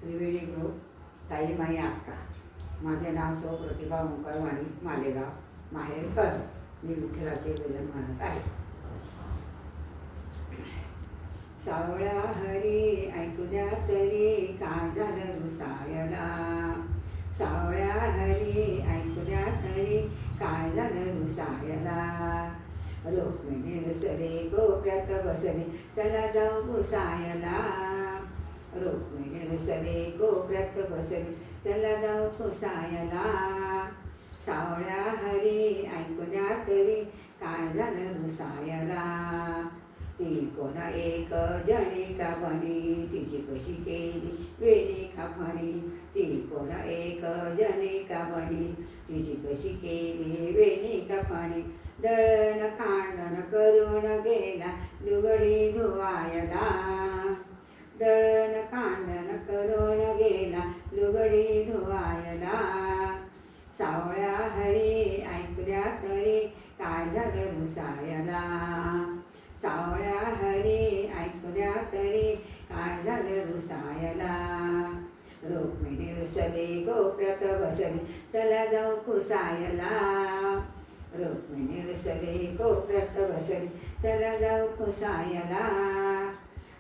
त्रिवेणी group ताई माई अक्का. माझे नाव सौ प्रतिभा ओंकार वाणी, मालेगाव, माहेर कळ. मी विठ्ठलाचे भजन म्हणत आहे. सावळ्या हरी ऐकू द्या तरी काय झालं रुसायला. सावळ्या हरी ऐकू द्या तरी काय झालं रुसायला. रुक्मिणी रुसले कोपऱ्यात बसले चला जाऊ पुसायला. रुक्मिणी रुसले कोपऱ्यात बसले चला जाऊ पुसायला. सावळ्या हरी ऐकू द्या तरी काय झालं रुसायला. ती कोणा एक जणिका बनी तिची कशी केली वेणिका फणी. ती कोणा एक जणिका बनी तिची कशी केली वेणिका फणी. दळण खांडण करून गेला लुगडी धुवायला. दळण खांडण करून गेला लुगडी धुवायला. सावळ्या हरी ऐकू द्या तरी काय झालं रुसायला. सावळ्या हरी ऐकू द्या तरी काय झालं रुसायला. रुक्मिणी रुसली कोपऱ्यात बसली चला जाऊ पुसायला. रुक्मिणी रुसली कोपऱ्यात बसली चला जाऊ पुसायला.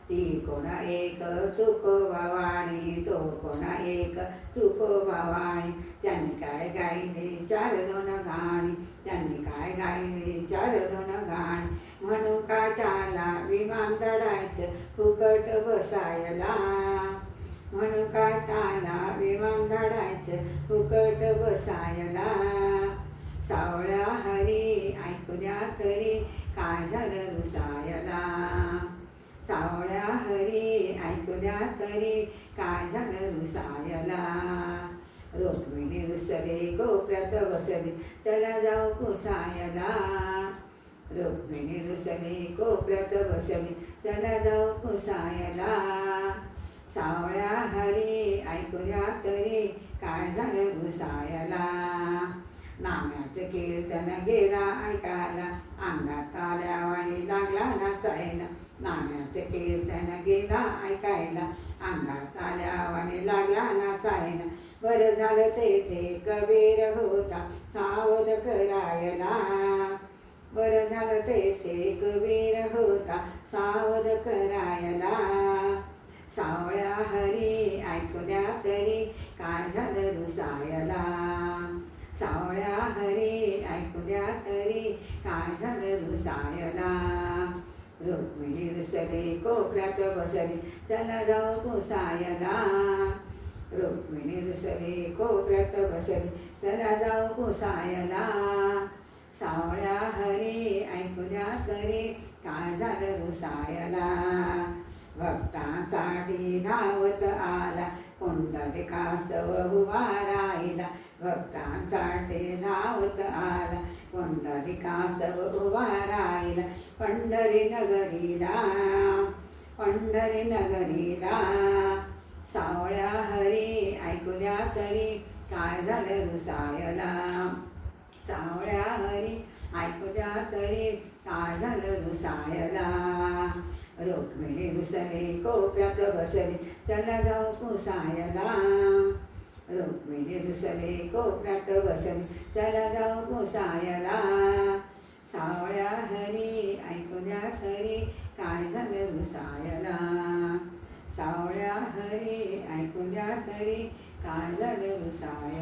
ती कोणा एक तुकोबा वाणी तो कोणा एक तुकोबा वाणी. त्यांनी काय गायले चार दोन गाणी. त्यांनी काय गायले चार दोन गाणी. म्हणून काठाला विमान दडायचं फुकट बसायला. म्हणून काठाला विमान दडायचं फुकट बसायला. सावळ्या हरी ऐकू द्या तरी काय झालं रुसायला. सावळ्या हरी ऐकू द्या तरी काय झालं रुसायला. रुक्मिणी रुसले कोपऱ्यात बसली चला जाऊ पुसायला. रुक्मिणी रुसली कोपऱ्यात बसली चला जाऊ पुसायला. सावळ्या हरी ऐकू द्या तरी काय झालं रुसायला. नाम्याचं कीर्तन गेला ऐकायला अंगात आल्यावाणी लागला नाचायला. नाम्याचं कीर्तन गेला ऐकायला अंगात आल्यावाणी लागला नाचायला. बरं झालं तेथे कबीर होता सावध करायला. बरं झालं तेथे कबीर होता सावध करायला. सावळ्या हरी ऐकू द्या तरी काय झालं रुसायला. सावळ्या हरी ऐकू द्या तरी काय झालं रुसायला. रुक्मिणी रुसली कोपऱ्यात बसली चला जाऊ पुसायला. रुक्मिणी रुसली कोपऱ्यात बसली चला जाऊ पुसायला. सावळ्या हरी ऐकू द्या तरी काय झालं रुसायला. भक्तांसाठी धावत आला पुंडलिकास्तव उभा राहिला. भक्तांसाठी धावत आला पुंडलिकास्तव उभा राहिला. पंढरी नगरीला पंढरी नगरीला. सावळ्या हरी ऐकू द्या तरी काय झालं रुसायला. सावळ्या हरी ऐकू द्या तरी काय झालं रुसायला. रुक्मिणी रुसली कोपऱ्यात बसली चला जाऊ पुसायला. रुक्मिणी रुसली कोपऱ्यात बसली चला जाऊ पुसायला. सावळ्या हरी ऐकू द्या तरी काय झालं रुसायला. सावळ्या हरी ऐकू द्या तरी काय झालं रुसायला.